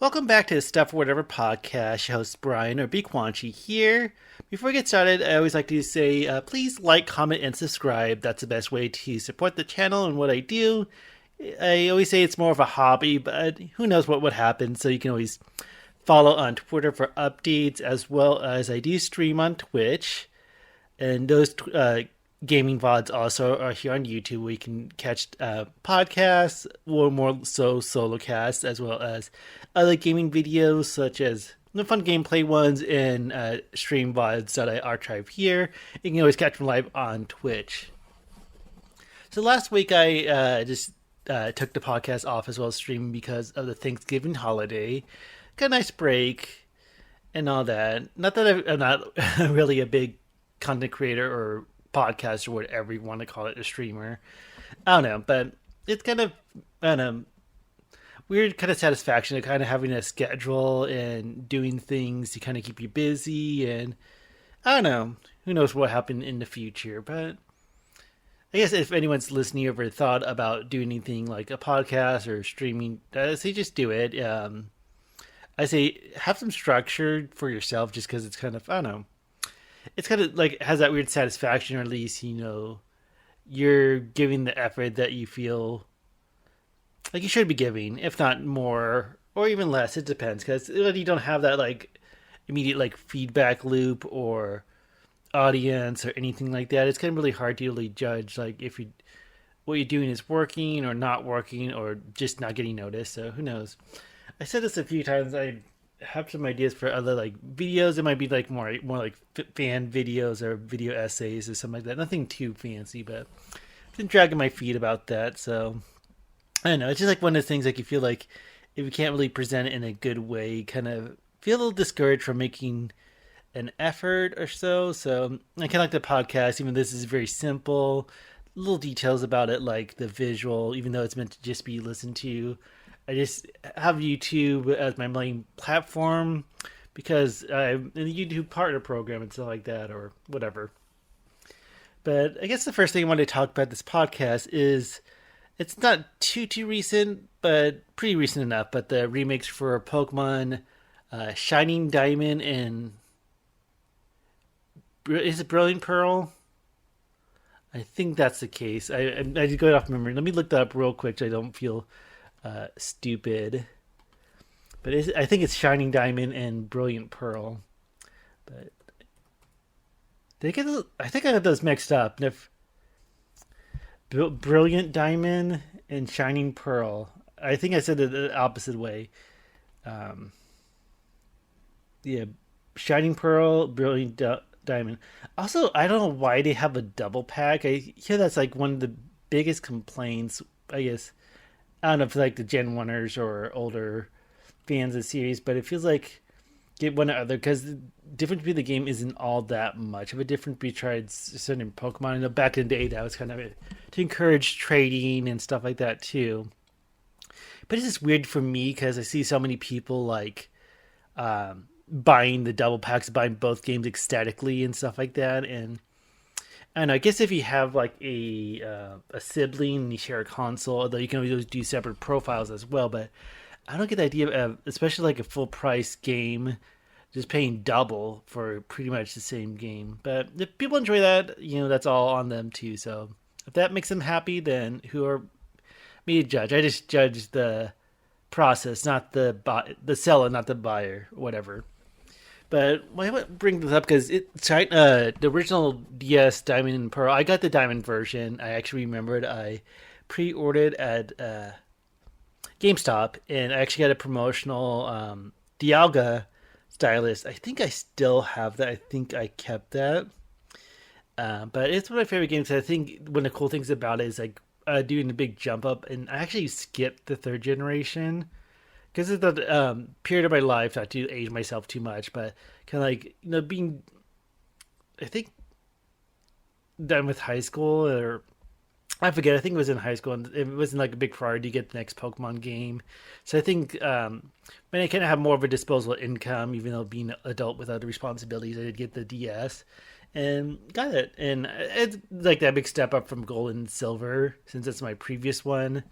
Welcome back to the Stuff or Whatever podcast. Your host Brian or Bquanchi here. Before we get started, I always like to say please like, comment, and subscribe. That's the best way to support the channel and what I do. I always say it's more of a hobby, but who knows what would happen, so you can always follow on Twitter for updates, as well as I do stream on Twitch. And those gaming VODs also are here on YouTube, where you can catch podcasts or more so solo casts, as well as other gaming videos such as the fun gameplay ones and stream VODs that I archive here. You can always catch them live on Twitch. So last week I just took the podcast off as well as streaming because of the Thanksgiving holiday. Got a nice break and all that. Not that I'm not really a big content creator or podcast or whatever you want to call it, a streamer. I don't know, but it's kind of, I don't know, weird kind of satisfaction of kind of having a schedule and doing things to kind of keep you busy. And I don't know, who knows what happened in the future, but I guess if anyone's listening ever thought about doing anything like a podcast or streaming, I say just do it. I say have some structure for yourself, just because it's kind of, I don't know, it's kind of like has that weird satisfaction, or at least, you know, you're giving the effort that you feel like you should be giving, if not more or even less. It depends, because you don't have that like immediate like feedback loop or audience or anything like that. It's kind of really hard to really judge like if you what you're doing is working or not working or just not getting noticed. So who knows? I said this a few times. I have some ideas for other like videos. It might be like more like fan videos or video essays or something like that. Nothing too fancy, but I've been dragging my feet about that. So I don't know. It's just like one of the things like you feel like if you can't really present it in a good way, you kind of feel a little discouraged from making an effort or so. So I kind of like the podcast, even though this is very simple. Little details about it, like the visual, even though it's meant to just be listened to. I just have YouTube as my main platform because I'm in the YouTube partner program and stuff like that, or whatever. But I guess the first thing I want to talk about this podcast is it's not too recent, but pretty recent enough. But the remakes for Pokemon Shining Diamond and is it Brilliant Pearl? I think that's the case. I just go off memory. Let me look that up real quick so I don't feel stupid. But I think it's Shining Diamond and Brilliant Pearl. But I think I got those mixed up. If Brilliant Diamond and Shining Pearl. I think I said it the opposite way. Yeah, Shining Pearl, Brilliant Diamond. Also, I don't know why they have a double pack. I hear that's like one of the biggest complaints, I guess. I don't know if like the Gen 1ers or older fans of the series, but it feels like get one or other, because the difference between the game isn't all that much of a difference between certain Pokemon. I know back in the day that was kind of to encourage trading and stuff like that too. But it's just weird for me because I see so many people like buying the double packs, buying both games ecstatically and stuff like that. And I don't know, I guess if you have like a sibling and you share a console, although you can always do separate profiles as well, but I don't get the idea of, especially like a full price game, just paying double for pretty much the same game. But if people enjoy that, you know, that's all on them too. So if that makes them happy, then who are me to judge? I just judge the process, not the seller, not the buyer, whatever. But I want to bring this up because the original DS Diamond and Pearl, I got the Diamond version. I actually remembered I pre-ordered at GameStop, and I actually got a promotional Dialga stylus. I think I still have that. I think I kept that. But it's one of my favorite games. I think one of the cool things about it is like doing the big jump up, and I actually skipped the third generation. Because of the period of my life, not to age myself too much, but kind of like, you know, being, I think, done with high school, or I forget, I think it was in high school, and it wasn't like a big priority to get the next Pokemon game. So I think when I kind of have more of a disposable income, even though being an adult without the responsibilities, I did get the DS and got it. And it's like that big step up from Gold and Silver, since it's my previous one.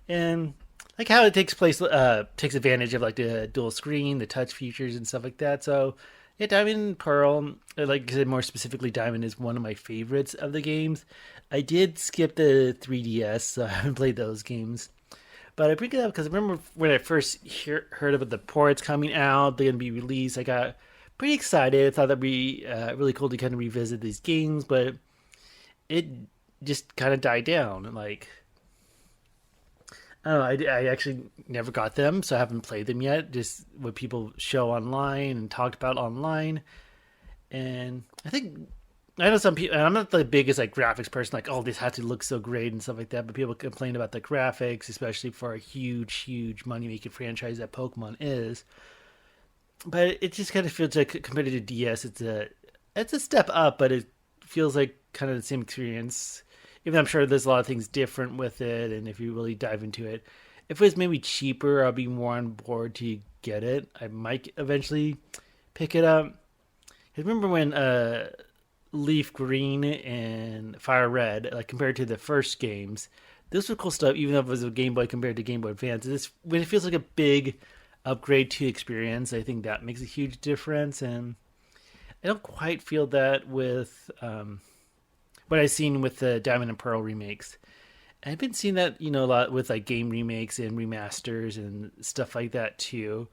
And like how it takes advantage of like the dual screen, the touch features, and stuff like that. So yeah, Diamond and Pearl, like I said, more specifically, Diamond is one of my favorites of the games. I did skip the 3DS, so I haven't played those games. But I bring it up because I remember when I first heard about the ports coming out, they're going to be released. I got pretty excited. I thought that'd be really cool to kind of revisit these games, but it just kind of died down. Like, I don't know. I actually never got them, so I haven't played them yet. Just what people show online and talked about online. And I know some people. I'm not the biggest like graphics person. Like, oh, this had to look so great and stuff like that. But people complain about the graphics, especially for a huge money making franchise that Pokemon is. But it just kind of feels like compared to DS, it's a step up, but it feels like kind of the same experience. Even though I'm sure there's a lot of things different with it, and if you really dive into it, if it was maybe cheaper, I'll be more on board to get it. I might eventually pick it up. I remember when Leaf Green and Fire Red, like compared to the first games, this was cool stuff. Even though it was a Game Boy compared to Game Boy Advance, this when it feels like a big upgrade to experience, I think that makes a huge difference. And I don't quite feel that with what I've seen with the Diamond and Pearl remakes. I've been seeing that a lot with like game remakes and remasters and stuff like that too.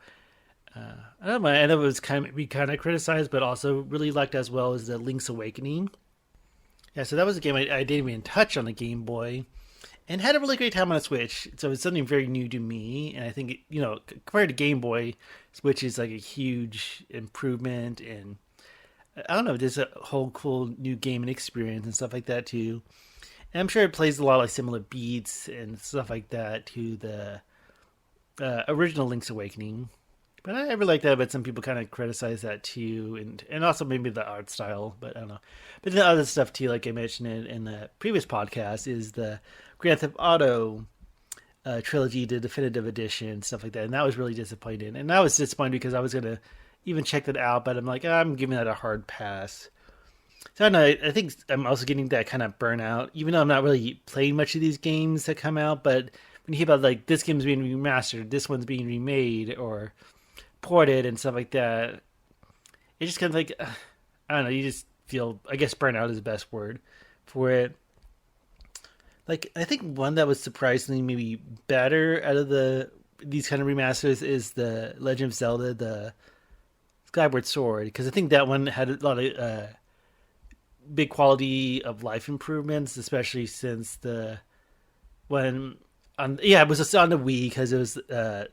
I don't know. I know it was kind of criticized, but also really liked as well as the Link's Awakening. Yeah, so that was a game I didn't even touch on the Game Boy, and had a really great time on a Switch. So it's something very new to me, and I think compared to Game Boy, Switch is like a huge improvement, and I don't know, just a whole cool new game and experience and stuff like that too. And I'm sure it plays a lot of similar beats and stuff like that to the original Link's Awakening. But I really like that, but some people kind of criticize that too, and also maybe the art style, but I don't know. But the other stuff too, like I mentioned in the previous podcast, is the Grand Theft Auto Trilogy, the definitive edition, stuff like that, and that was really disappointing. And I was disappointed because I was gonna even check that out, but I'm like, I'm giving that a hard pass. So I don't know. I think I'm also getting that kind of burnout, even though I'm not really playing much of these games that come out. But when you hear about like this game's being remastered, this one's being remade or ported and stuff like that, it's just kind of like I don't know. You just feel, I guess, burnout is the best word for it. Like I think one that was surprisingly maybe better out of these kind of remasters is the Legend of Zelda, the Skyward Sword, because I think that one had a lot of big quality of life improvements, especially since the when on it was just on the Wii, because it was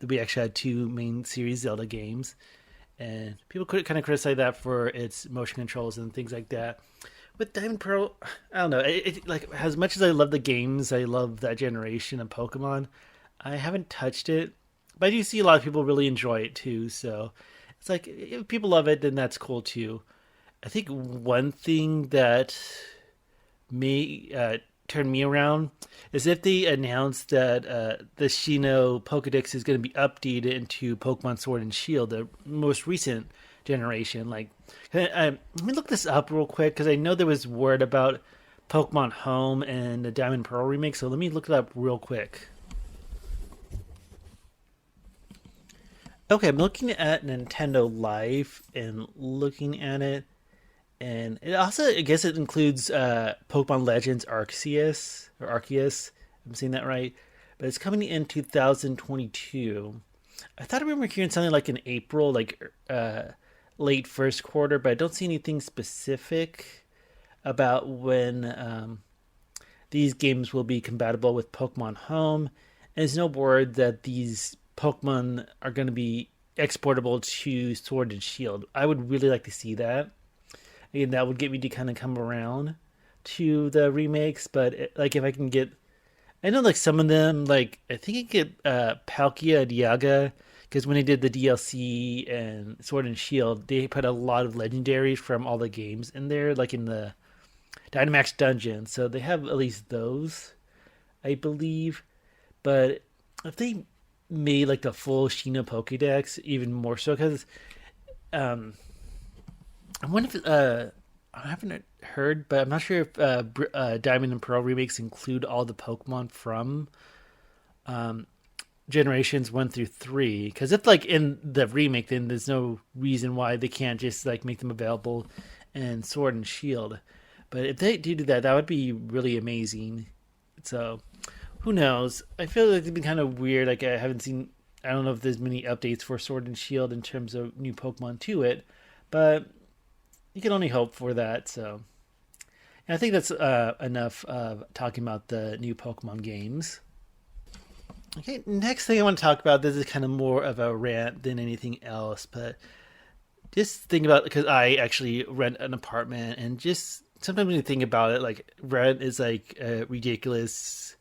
we actually had two main series Zelda games, and people could kind of criticize that for its motion controls and things like that. With Diamond Pearl, I don't know. Like as much as I love the games, I love that generation of Pokemon. I haven't touched it, but I do see a lot of people really enjoy it too. So it's like if people love it, then that's cool too. I think one thing that may turn me around is if they announce that the Shino Pokedex is going to be updated into Pokemon Sword and Shield, the most recent generation. Like, let me look this up real quick because I know there was word about Pokemon Home and the Diamond Pearl remake. So let me look it up real quick. Okay, I'm looking at Nintendo Life and looking at it. And it also, I guess it includes Pokemon Legends Arceus. I'm saying that right. But it's coming in 2022. I thought I remember hearing something like in April, like late first quarter, but I don't see anything specific about when these games will be compatible with Pokemon Home. And there's no word that these Pokemon are going to be exportable to Sword and Shield. I would really like to see that. Again, that would get me to kind of come around to the remakes, but like if I can get, I know like some of them, like I think I get Palkia Dialga, because when they did the DLC and Sword and Shield, they put a lot of legendaries from all the games in there, like in the Dynamax Dungeon. So they have at least those, I believe. But if they made like the full Shino Pokédex, even more so, because I wonder if I haven't heard, but I'm not sure if Diamond and Pearl remakes include all the Pokemon from generations 1 through 3. Because if like in the remake, then there's no reason why they can't just like make them available in Sword and Shield. But if they do that, that would be really amazing. So who knows? I feel like it's been kind of weird. Like I haven't seen. I don't know if there's many updates for Sword and Shield in terms of new Pokemon to it, but you can only hope for that. So and I think that's enough talking about the new Pokemon games. Okay, next thing I want to talk about. This is kind of more of a rant than anything else, but just think about because I actually rent an apartment, and just sometimes when you think about it, like rent is like a ridiculous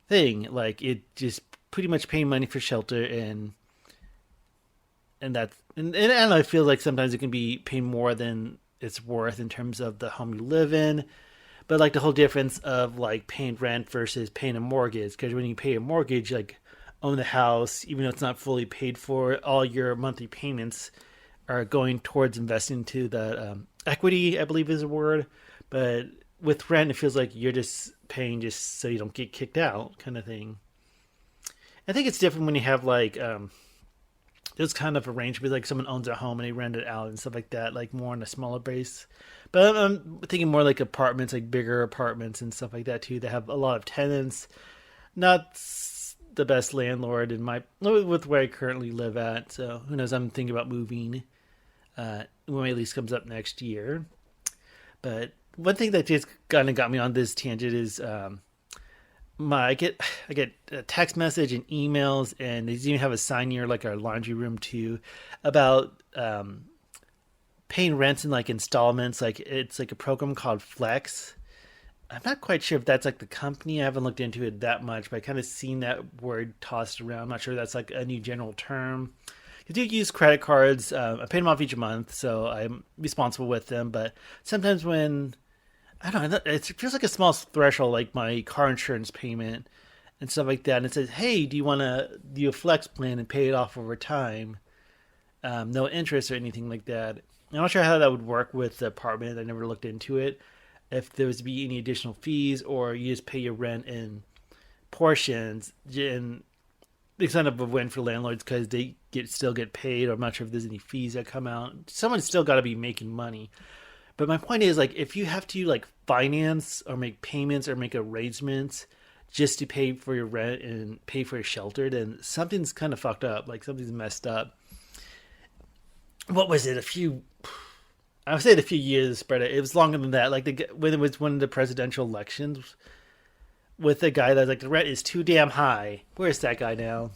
thing. Like it just pretty much paying money for shelter, and that's and I don't know, I feel like sometimes it can be paying more than it's worth in terms of the home you live in. But like the whole difference of like paying rent versus paying a mortgage, because when you pay a mortgage, you like own the house, even though it's not fully paid for, all your monthly payments are going towards investing into the equity, I believe is a word. But with rent, it feels like you're just paying just so you don't get kicked out, kind of thing. I think it's different when you have like those kind of arrangements, like someone owns a home and they rent it out and stuff like that, like more on a smaller base. But I'm thinking more like apartments, like bigger apartments and stuff like that too. That have a lot of tenants. Not the best landlord in my with where I currently live at. So who knows? I'm thinking about moving when my lease comes up next year. But one thing that just kind of got me on this tangent is I get a text message and emails, and they even have a sign near like our laundry room too about paying rents in like installments. Like it's like a program called Flex. I'm not quite sure if that's like the company. I haven't looked into it that much, but I kind of seen that word tossed around. I'm not sure if that's like a new general term. I do use credit cards. I pay them off each month, so I'm responsible with them. But sometimes when I don't know, it feels like a small threshold, like my car insurance payment and stuff like that. And it says, "Hey, do you want to do a flex plan and pay it off over time? No interest or anything like that." I'm not sure how that would work with the apartment. I never looked into it. If there was to be any additional fees, or you just pay your rent in portions, and it's kind of a win for landlords because they still get paid. Or I'm not sure if there's any fees that come out. Someone's still got to be making money. But my point is, like, if you have to like finance or make payments or make arrangements just to pay for your rent and pay for your shelter, then something's kind of fucked up. Like something's messed up. What was it? I would say a few years, but it was longer than that. Like when it was one of the presidential elections with the guy that's like the rent is too damn high. Where's that guy now?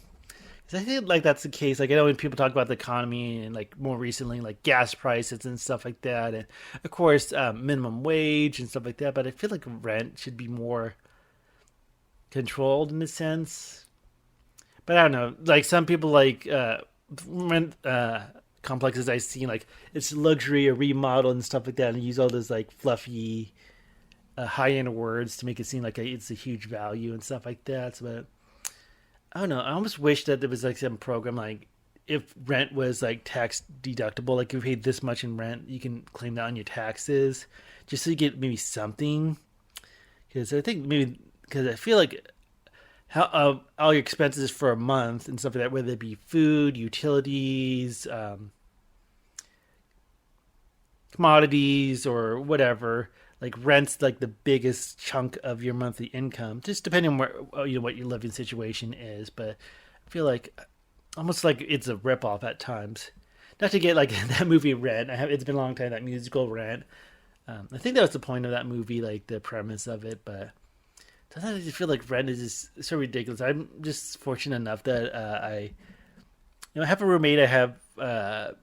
Because I think like that's the case. Like I know when people talk about the economy and like more recently like gas prices and stuff like that, and of course minimum wage and stuff like that. But I feel like rent should be more controlled in a sense. But I don't know. Like some people like rent complexes I've seen, like it's luxury or remodel and stuff like that, and use all those like fluffy high end words to make it seem like it's a huge value and stuff like that. So, but I don't know. I almost wish that there was like some program like if rent was like tax deductible, like if you paid this much in rent, you can claim that on your taxes, just so you get maybe something. Because I think maybe because I feel like how all your expenses for a month and stuff like that, whether it be food, utilities, commodities, or whatever, like rent's like the biggest chunk of your monthly income, just depending on where what your living situation is. But I feel like almost like it's a ripoff at times. Not to get like that movie Rent. It's been a long time, that musical Rent. I think that was the point of that movie, like the premise of it, but. Sometimes I just feel like rent is just so ridiculous. I'm just fortunate enough that I have a roommate. I have a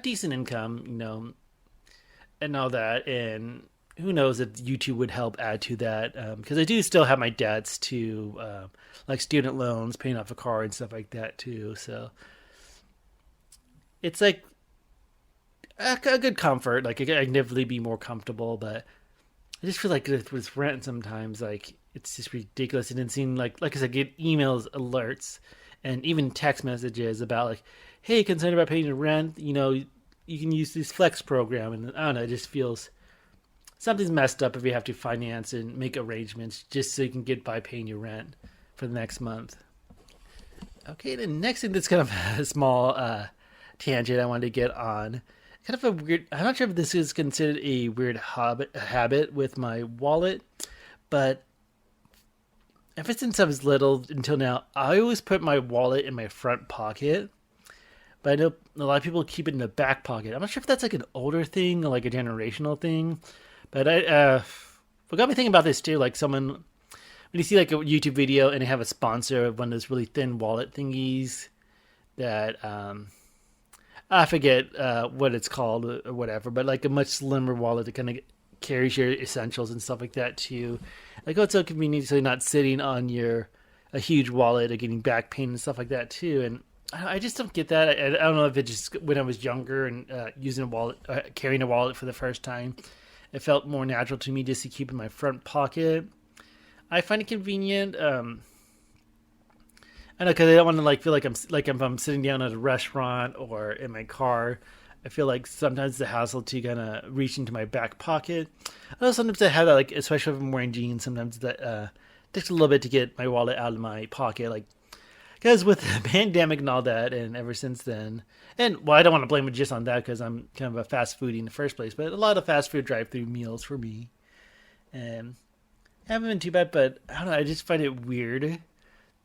decent income, and all that. And who knows if YouTube would help add to that? Because I do still have my debts to like student loans, paying off a car and stuff like that too. So it's like a good comfort. Like I can definitely be more comfortable, but I just feel like with rent sometimes, like it's just ridiculous. It didn't seem like I said, get emails, alerts, and even text messages about like, hey, concerned about paying your rent? You can use this flex program, and I don't know. It just feels something's messed up if you have to finance and make arrangements just so you can get by paying your rent for the next month. Okay, the next thing that's kind of a small tangent I wanted to get on. Kind of a weird. I'm not sure if this is considered a weird habit with my wallet, but ever since I was little until now, I always put my wallet in my front pocket. But I know a lot of people keep it in the back pocket. I'm not sure if that's like an older thing or like a generational thing. But what got me thinking about this too, like someone, when you see like a YouTube video and they have a sponsor of one of those really thin wallet thingies that, I forget what it's called or whatever, but like a much slimmer wallet that kind of carries your essentials and stuff like that too. Like, oh, it's so convenient, so you're not sitting on your a huge wallet or getting back pain and stuff like that too. And I just don't get that. I don't know if it just when I was younger and using a wallet, carrying a wallet for the first time, it felt more natural to me just to keep in my front pocket. I find it convenient. I know because I don't want to like feel like like if I'm sitting down at a restaurant or in my car. I feel like sometimes the hassle to kind of reach into my back pocket. I know sometimes I have that, like especially if I'm wearing jeans. Sometimes that takes a little bit to get my wallet out of my pocket, like because with the pandemic and all that, and ever since then, and well, I don't want to blame it just on that because I'm kind of a fast foodie in the first place, but a lot of fast food drive-through meals for me, and haven't been too bad. But I don't know, I just find it weird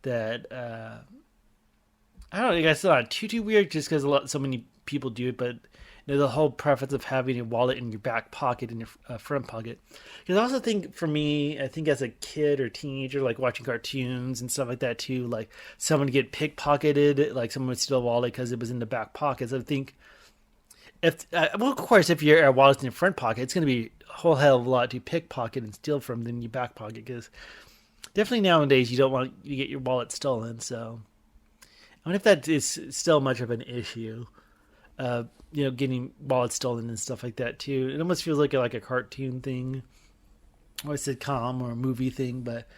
that I don't know. I guess it's not too weird just because so many people do it, but the whole preference of having a wallet in your back pocket in your front pocket. Because I also think for me, I think as a kid or teenager, like watching cartoons and stuff like that too, like someone would get pickpocketed, like someone would steal a wallet because it was in the back pocket. So I think if well, of course, if your wallet's in your front pocket, it's going to be a whole hell of a lot to pickpocket and steal from than your back pocket. Because definitely nowadays you don't want to get your wallet stolen. So I wonder if that is still much of an issue. Getting wallets stolen and stuff like that too. It almost feels like a cartoon thing, or a sitcom or a movie thing. But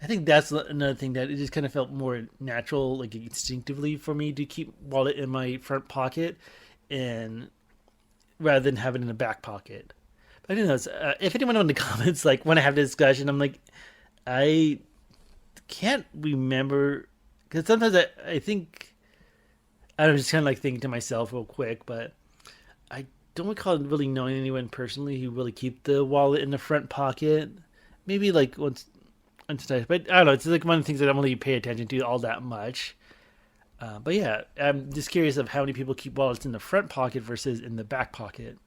I think that's another thing that it just kind of felt more natural, like instinctively for me to keep wallet in my front pocket, and rather than have it in the back pocket. But I don't know. If anyone in the comments like want to have this discussion, I'm like, I can't remember because sometimes I think. I was just kind of like thinking to myself real quick, but I don't recall really knowing anyone personally who really keep the wallet in the front pocket. Maybe like once but I don't know. It's like one of the things that I don't really pay attention to all that much. But yeah, I'm just curious of how many people keep wallets in the front pocket versus in the back pocket.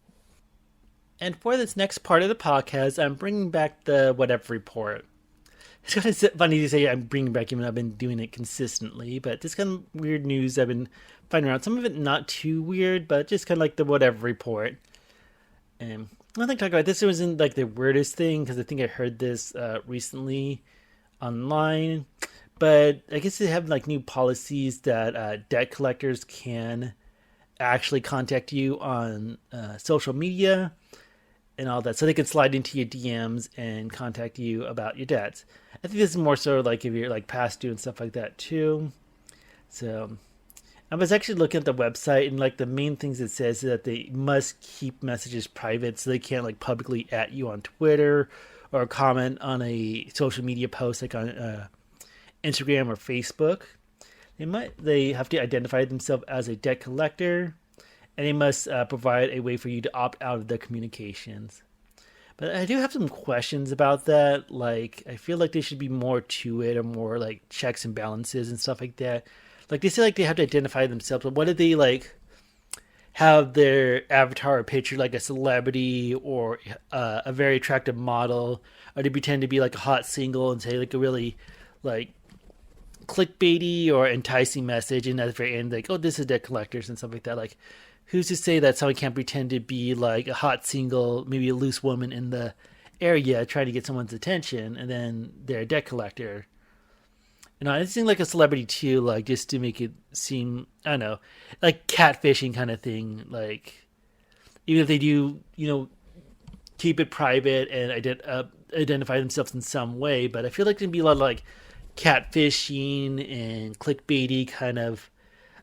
And for this next part of the podcast, I'm bringing back the whatever report. It's kind of funny to say I'm bringing back even though I've been doing it consistently, but this kind of weird news I've been finding around. Some of it not too weird, but just kind of like the whatever report. And I think talk about this wasn't like the weirdest thing because I think I heard this recently online, but I guess they have like new policies that debt collectors can actually contact you on social media and all that, so they can slide into your DMs and contact you about your debts. I think this is more so like if you're like past due and stuff like that too. So I was actually looking at the website, and like the main things it says is that they must keep messages private, so they can't like publicly at you on Twitter or comment on a social media post like on Instagram or Facebook. They have to identify themselves as a debt collector, and they must provide a way for you to opt out of the communications. But I do have some questions about that. Like, I feel like there should be more to it, or more like checks and balances and stuff like that. Like, they say like they have to identify themselves, but what if they like have their avatar or picture like a celebrity or a very attractive model, or they pretend to be like a hot single and say like a really like clickbaity or enticing message, and at the very end like, oh, this is debt collectors and stuff like that. Like, who's to say that someone can't pretend to be like a hot single, maybe a loose woman in the area trying to get someone's attention, and then they're a debt collector? It seems like a celebrity too, like just to make it seem, I don't know, like catfishing kind of thing. Like, even if they do, keep it private and identify themselves in some way, but I feel like there'd be a lot of like catfishing and clickbaity kind of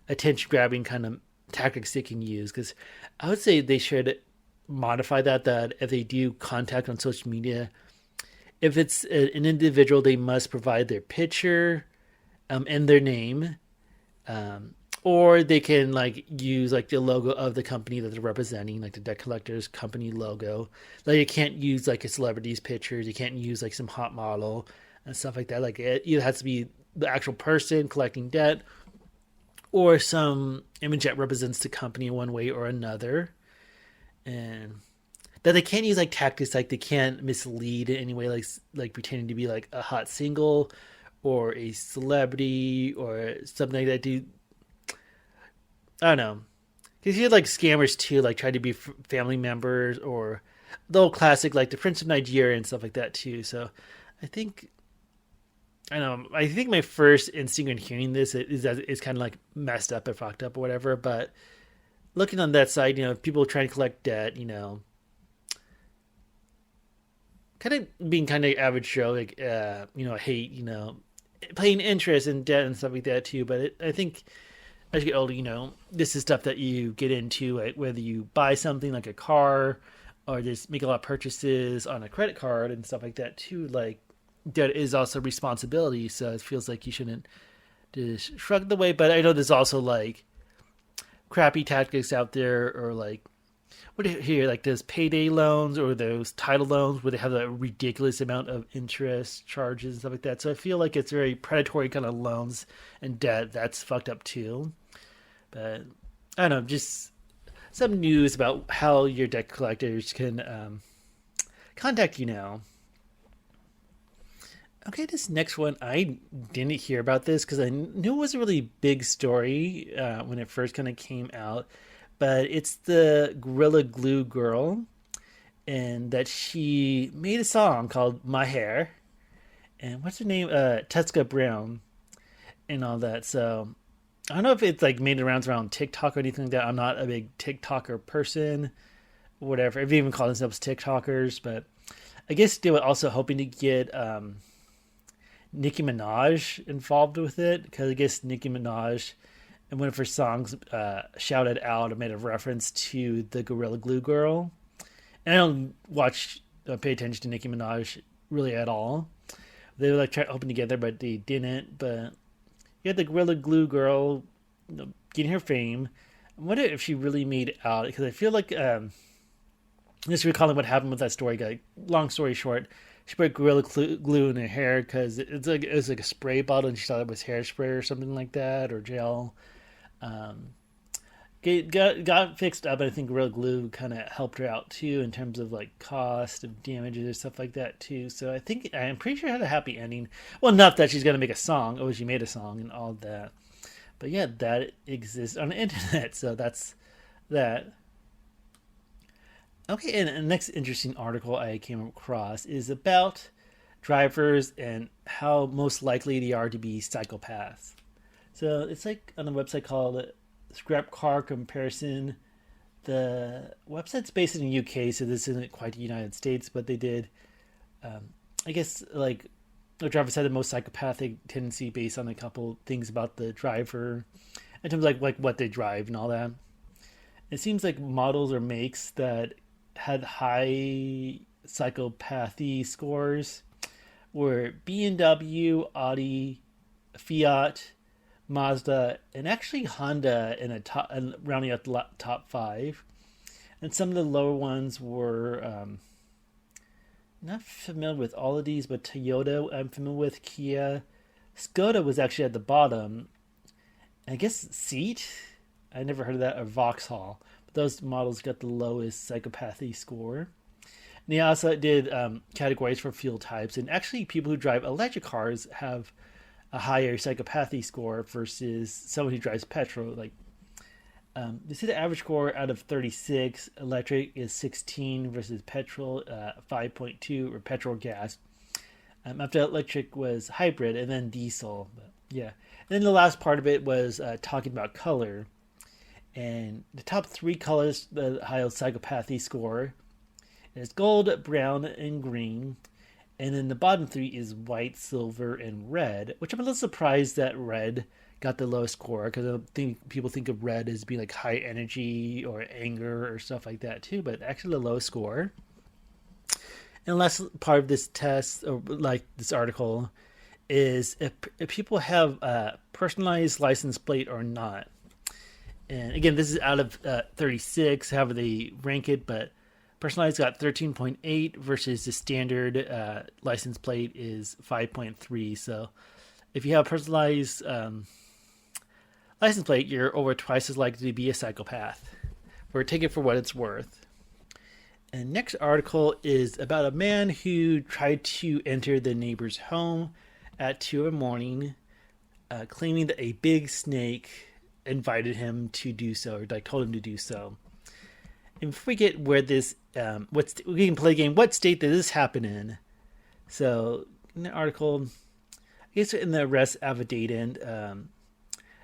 attention grabbing kind of tactics they can use. Because I would say they should modify that if they do contact on social media, if it's an individual, they must provide their picture and their name, Um, or they can like use like the logo of the company that they're representing, like the debt collectors company logo. Like you can't use like a celebrity's pictures. You can't use like some hot model and stuff like that. Like it either has to be the actual person collecting debt or some image that represents the company in one way or another. And that they can't use like tactics, like they can't mislead in any way, like pretending to be like a hot single or a celebrity or something like that. I don't know, because you had like scammers too, like try to be family members or the old classic like the Prince of Nigeria and stuff like that too. So I think I know. I think my first instinct in hearing this is that it's kind of like messed up or fucked up or whatever. But looking on that side, people trying to collect debt, kind of being kind of average Joe, like hate, paying interest and debt and stuff like that too. But I think as you get older, this is stuff that you get into, like whether you buy something like a car or just make a lot of purchases on a credit card and stuff like that too. Like debt is also responsibility, so it feels like you shouldn't just shrug the way. But I know there's also like crappy tactics out there, or like what do you hear, like those payday loans or those title loans where they have a ridiculous amount of interest charges and stuff like that. So I feel like it's very predatory kind of loans and debt that's fucked up too. But I don't know, just some news about how your debt collectors can contact you now. Okay, this next one, I didn't hear about this because I knew it was a really big story when it first kind of came out. But it's the Gorilla Glue girl, and that she made a song called My Hair. And what's her name? Teska Brown, and all that. So I don't know if it's like made rounds around TikTok or anything like that. I'm not a big TikToker person, whatever. If you even call themselves TikTokers, but I guess they were also hoping to get Nicki Minaj involved with it, because I guess Nicki Minaj and one of her songs shouted out or made a reference to the Gorilla Glue girl. And I don't pay attention to Nicki Minaj really at all. They were like hoping to get there, but they didn't. But you had the Gorilla Glue girl getting her fame. I wonder if she really made it out, because I feel like just recalling what happened with that story. Like, long story short, she put Gorilla Glue in her hair because it was like a spray bottle, and she thought it was hairspray or something like that, or gel. Um, got fixed up. I think Gorilla Glue kind of helped her out too in terms of like cost of damages or stuff like that too. So I'm pretty sure it had a happy ending. Well, not that she's gonna make a song. Oh, she made a song and all that. But yeah, that exists on the internet. So that's that. Okay, and the next interesting article I came across is about drivers and how most likely they are to be psychopaths. So it's like on a website called Scrap Car Comparison. The website's based in the UK, so this isn't quite the United States, but they did, I guess, like the drivers had the most psychopathic tendency based on a couple things about the driver in terms of like what they drive and all that. It seems like models or makes that had high psychopathy scores were BMW, Audi, Fiat, Mazda, and actually Honda in rounding out the top five. And some of the lower ones were not familiar with all of these, but Toyota I'm familiar with, Kia, Skoda was actually at the bottom. And I guess Seat, I never heard of that, or Vauxhall. But those models got the lowest psychopathy score. And they also did categories for fuel types, and actually people who drive electric cars have a higher psychopathy score versus someone who drives petrol. Like, they see the average score out of 36, electric is 16 versus petrol 5.2, or petrol gas. After electric was hybrid and then diesel. But yeah. And then the last part of it was talking about color. And the top three colors, the highest psychopathy score is gold, brown, and green. And then the bottom three is white, silver, and red, which I'm a little surprised that red got the lowest score, because I think people think of red as being like high energy or anger or stuff like that too, but actually the lowest score. And the last part of this test, or like this article, is if people have a personalized license plate or not. And again, this is out of 36, however they rank it, but personalized got 13.8 versus the standard license plate is 5.3. So if you have a personalized license plate, you're over twice as likely to be a psychopath. Or take it for what it's worth. And next article is about a man who tried to enter the neighbor's home at 2 in the morning, claiming that a big snake invited him to do so, or like told him to do so. And before we get where this, we can play a game. What state did this happen in? So in the article, I guess in the arrest affidavit,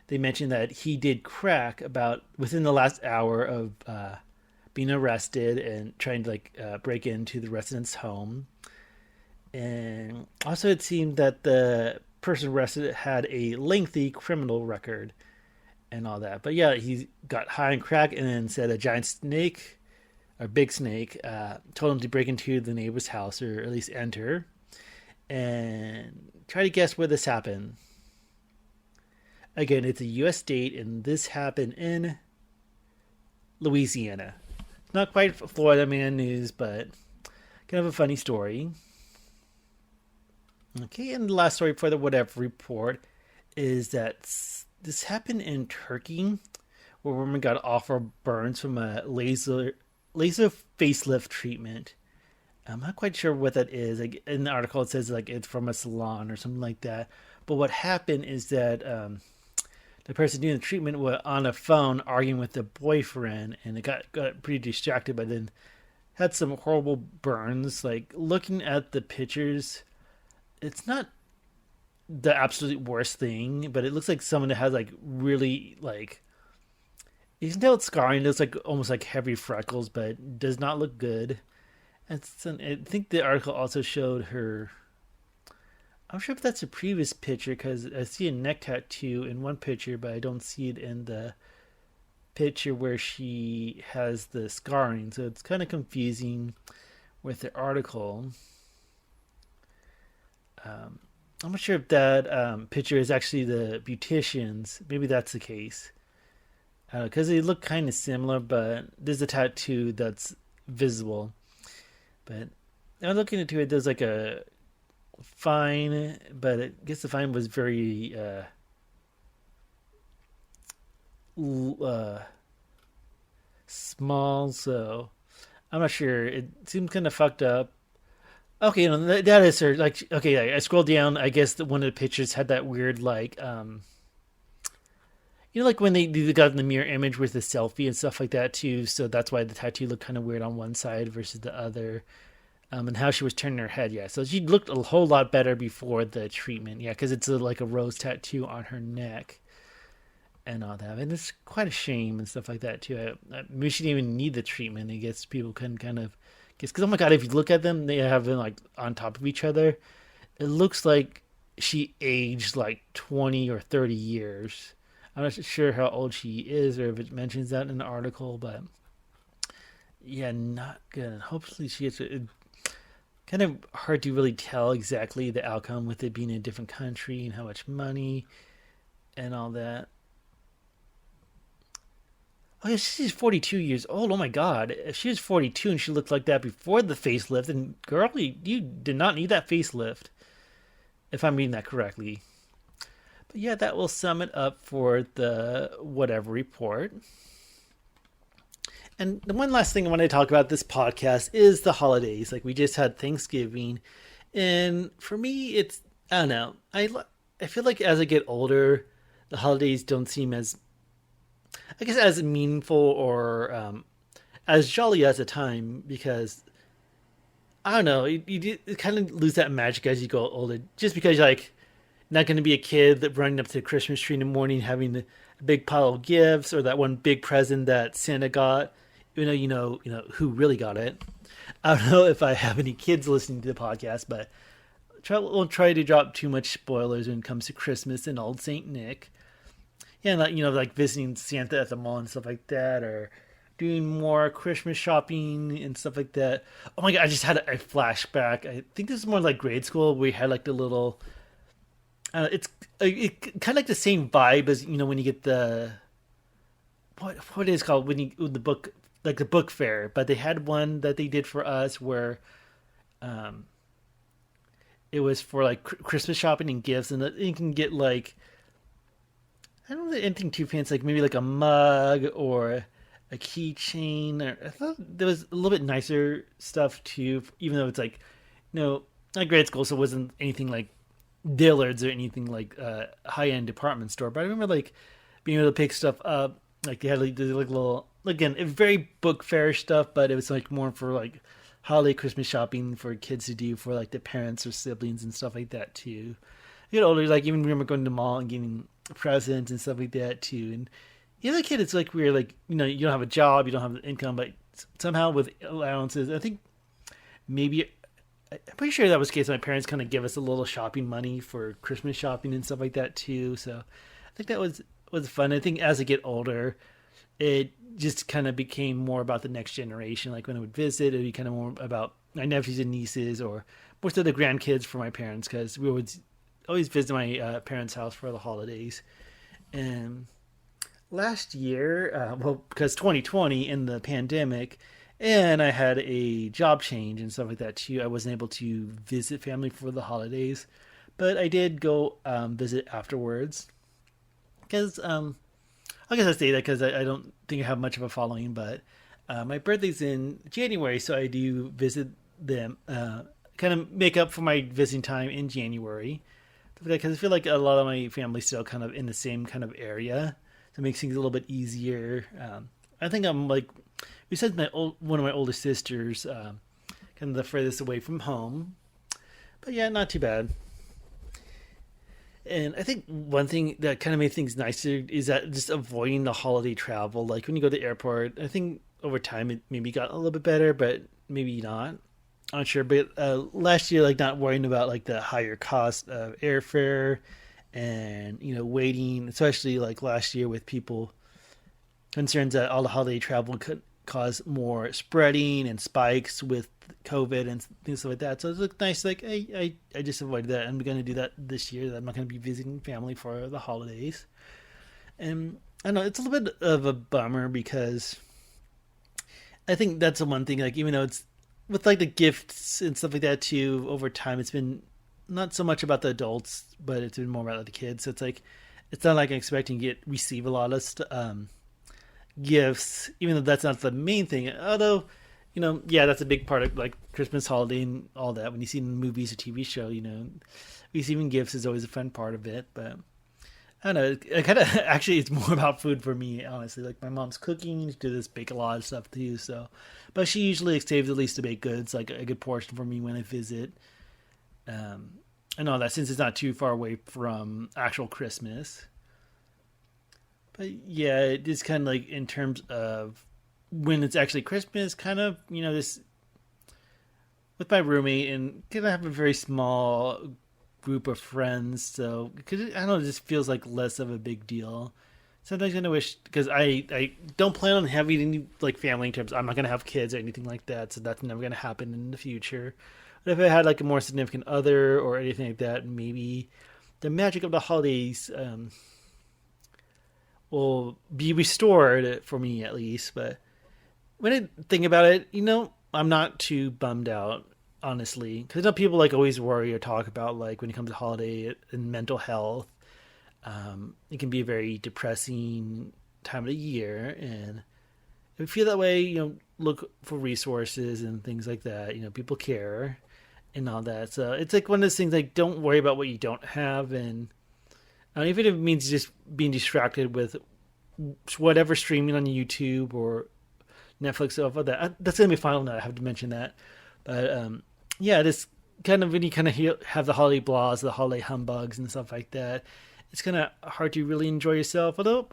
they mentioned that he did crack about within the last hour of being arrested and trying to break into the resident's home. And also it seemed that the person arrested had a lengthy criminal record and all that. But yeah, he got high on crack and then said a giant snake, or big snake, told him to break into the neighbor's house, or at least enter. And try to guess where this happened. Again, it's a U.S. state, and this happened in Louisiana. Not quite Florida man news, but kind of a funny story. Okay, and the last story for the whatever report is that this happened in Turkey, where a woman got awful burns from a laser facelift treatment. I'm not quite sure what that is. Like, in the article, it says it's from a salon or something like that. But what happened is that the person doing the treatment was on a phone arguing with the boyfriend, and it got pretty distracted, but then had some horrible burns. Like, looking at the pictures, it's not the absolute worst thing, but it looks like someone that has really you can tell it's scarring. It looks almost like heavy freckles, but it does not look good. I think the article also showed her. I'm not sure if that's a previous picture, because I see a neck tattoo in one picture, but I don't see it in the picture where she has the scarring. So it's kind of confusing with the article. I'm not sure if that picture is actually the beautician's. Maybe that's the case. Because they look kind of similar, but there's a tattoo that's visible. But I'm looking into it, there's a fine, but I guess the fine was very small, so I'm not sure. It seems kind of fucked up. Okay, that is her. Okay, I scrolled down. I guess that one of the pictures had that weird when they got in the mirror image with the selfie and stuff like that too. So that's why the tattoo looked kind of weird on one side versus the other. And how she was turning her head, yeah. So she looked a whole lot better before the treatment, yeah, because it's a rose tattoo on her neck and all that. And it's quite a shame and stuff like that too. Maybe she didn't even need the treatment. I guess people can kind of guess, because oh my god, if you look at them, they have them on top of each other. It looks like she aged 20 or 30 years. I'm not sure how old she is, or if it mentions that in the article, but yeah, not good. Hopefully she gets it. Kind of hard to really tell exactly the outcome with it being in a different country and how much money and all that. Oh yeah, she's 42 years old. Oh my god, if she was 42 and she looked like that before the facelift, then girl, you did not need that facelift, if I'm reading that correctly. But yeah, that will sum it up for the whatever report. And the one last thing I want to talk about this podcast is the holidays. We just had Thanksgiving, and for me, I don't know. I feel like as I get older, the holidays don't seem as, I guess, as meaningful or as jolly as a time, because I don't know. You kind of lose that magic as you go older, just because you're not going to be a kid that running up to the Christmas tree in the morning having a big pile of gifts, or that one big present that Santa got. You know who really got it. I don't know if I have any kids listening to the podcast, but won't try to drop too much spoilers when it comes to Christmas and Old Saint Nick. Yeah, and visiting Santa at the mall and stuff like that, or doing more Christmas shopping and stuff like that. Oh my god, I just had a flashback. I think this is more grade school. We had the little it's kind of like the same vibe as when you get the what is it called when you the book like the book fair, but they had one that they did for us where um, it was for like Christmas shopping and gifts, and you can get like I don't know anything too fancy, like maybe like a mug or a keychain. Or I thought there was a little bit nicer stuff too, even though it's like not grade school, so it wasn't anything like Dillard's or anything like high end department store. But I remember like being able to pick stuff up. Like they had like little again very book fair stuff, but it was like more for like holiday Christmas shopping for kids to do for like their parents or siblings and stuff like that too. You get older, like even remember going to the mall and getting presents and stuff like that too. And the other kid, it's like weird, like you don't have a job, you don't have income, but somehow with allowances, I think maybe I'm pretty sure that was the case. My parents kind of give us a little shopping money for Christmas shopping and stuff like that too. So I think that was fun. I think as I get older, it just kind of became more about the next generation. Like when I would visit, it'd be kind of more about my nephews and nieces, or most of the grandkids for my parents, because we would always visit my parents' house for the holidays. And last year, well, because 2020 in the pandemic, and I had a job change and stuff like that too, I wasn't able to visit family for the holidays, but I did go visit afterwards. Because I guess I say that because I don't think I have much of a following, but my birthday's in January, so I do visit them, kind of make up for my visiting time in January. Because I feel like a lot of my family's still kind of in the same kind of area, so it makes things a little bit easier. I think I'm like, besides one of my older sisters, kind of the furthest away from home. But yeah, not too bad. And I think one thing that kind of made things nicer is that just avoiding the holiday travel. Like when you go to the airport, I think over time it maybe got a little bit better, but maybe not. I'm not sure. But last year, like not worrying about like the higher cost of airfare and waiting, especially like last year with people concerns that all the holiday travel could cause more spreading and spikes with COVID and things like that. So it looked nice. Like, hey, I just avoided that. I'm going to do that this year. I'm not going to be visiting family for the holidays. And I know it's a little bit of a bummer because I think that's the one thing. Like, even though it's with like the gifts and stuff like that too, over time, it's been not so much about the adults, but it's been more about the kids. So it's like, it's not like I'm expecting to receive a lot of gifts, even though that's not the main thing. Although, yeah, that's a big part of like Christmas holiday and all that. When you see in movies or TV show, receiving gifts is always a fun part of it. But I don't know. It kind of actually it's more about food for me, honestly. Like my mom's cooking, she does bake a lot of stuff too. So, but she usually saves at least the baked goods, like a good portion for me when I visit. And all that since it's not too far away from actual Christmas. But yeah, it is kind of like in terms of when it's actually Christmas, kind of, this with my roommate and kind of have a very small group of friends. So, cause I don't know, it just feels like less of a big deal. Sometimes I kind of wish, because I don't plan on having any like family in terms, I'm not going to have kids or anything like that. So that's never going to happen in the future. But if I had like a more significant other or anything like that, maybe the magic of the holidays, will be restored for me at least. But when I think about it, I'm not too bummed out, honestly, because I know people like always worry or talk about like when it comes to holiday and mental health, it can be a very depressing time of the year, and if you feel that way, look for resources and things like that. People care and all that, so it's like one of those things like don't worry about what you don't have, and even if it means just being distracted with whatever streaming on YouTube or Netflix, stuff like that. That's going to be final note. I have to mention that. But yeah, this kind of when you kind of have the holiday blahs, the holiday humbugs and stuff like that, it's kind of hard to really enjoy yourself. Although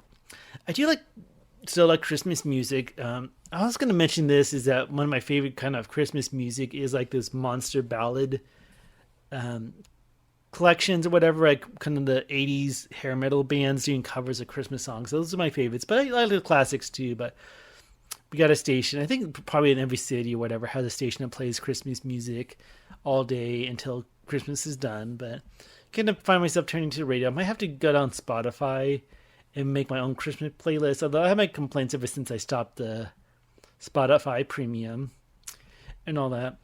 I do still like Christmas music. I was going to mention this is that one of my favorite kind of Christmas music is like this monster ballad collections or whatever, like kind of the 80s hair metal bands doing covers of Christmas songs. Those are my favorites, but I like the classics too. But we got a station, I think probably in every city or whatever, has a station that plays Christmas music all day until Christmas is done. But gonna find myself turning to the radio. I might have to go down Spotify and make my own Christmas playlist. Although I have my complaints ever since I stopped the Spotify Premium and all that.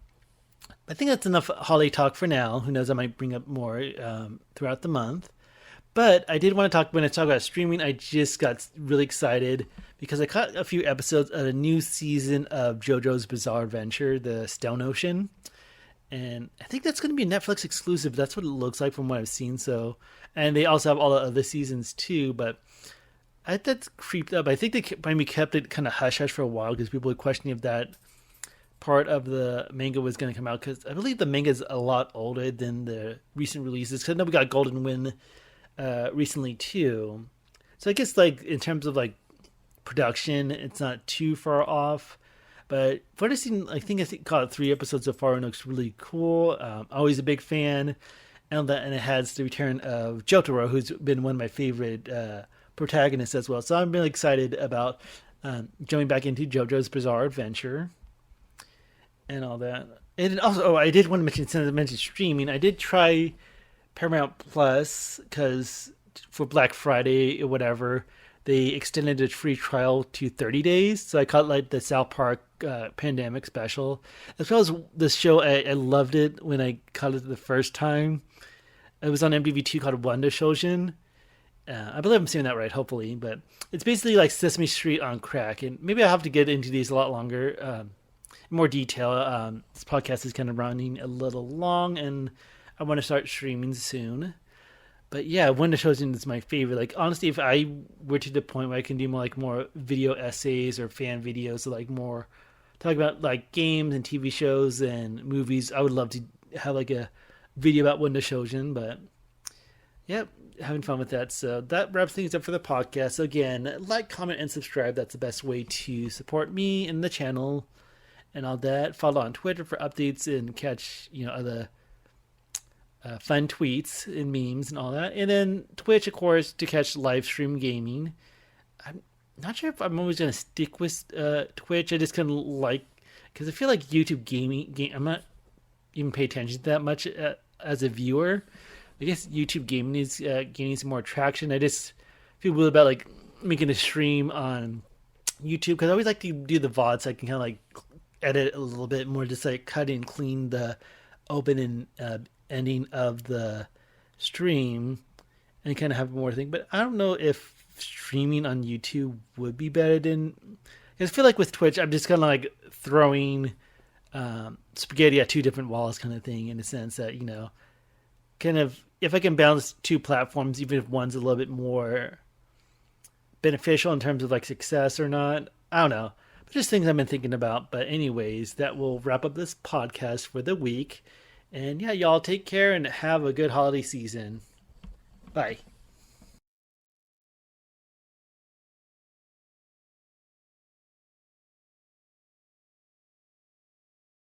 I think that's enough holiday talk for now. Who knows? I might bring up more throughout the month. But I did want to talk, when I talk about streaming, I just got really excited because I caught a few episodes of a new season of JoJo's Bizarre Adventure, the Stone Ocean. And I think that's going to be a Netflix exclusive. That's what it looks like from what I've seen. So, and they also have all the other seasons too. But that's creeped up. I think they maybe kept it kind of hush-hush for a while because people were questioning if that part of the manga was going to come out. Because I believe the manga is a lot older than the recent releases. Because I know we got Golden Wind recently too, so I guess like in terms of like production, it's not too far off. But for the scene, I think caught 3 episodes so far and it looks really cool. Always a big fan, and it has the return of Jotaro, who's been one of my favorite protagonists as well. So I'm really excited about going back into JoJo's Bizarre Adventure and all that. And also, I did want to mention, since I mentioned streaming, I did try Paramount Plus, because for Black Friday or whatever, they extended its free trial to 30 days. So I caught like the South Park pandemic special, as well as this show. I loved it when I caught it the first time. It was on MTV2 called Wonder Shojin. I believe I'm saying that right, hopefully. But it's basically like Sesame Street on crack. And maybe I'll have to get into these a lot longer, in more detail. This podcast is kind of running a little long, and I want to start streaming soon. But yeah, Wonder Shojin is my favorite. Like, honestly, if I were to the point where I can do more video essays or fan videos, so like more talk about like games and TV shows and movies, I would love to have like a video about Wonder Shojin. But yeah, having fun with that. So that wraps things up for the podcast. So again, like, comment, and subscribe. That's the best way to support me and the channel and all that. Follow on Twitter for updates and catch other fun tweets and memes and all that. And then Twitch, of course, to catch live stream gaming. I'm not sure if I'm always going to stick with Twitch. I just kind of because I feel like YouTube gaming, I'm not even pay attention to that much as a viewer. I guess YouTube gaming is gaining some more traction. I just feel weird about like making a stream on YouTube, because I always like to do the VOD so I can kind of like edit a little bit more, just like cut and clean the open and ending of the stream and kind of have more thing. But I don't know if streaming on YouTube would be better than, I feel like with Twitch I'm just kind of like throwing spaghetti at 2 different walls kind of thing, in a sense that kind of, if I can balance 2 platforms, even if one's a little bit more beneficial in terms of like success or not, I don't know. But just things I've been thinking about. But anyways, that will wrap up this podcast for the week. And yeah, y'all take care and have a good holiday season. Bye.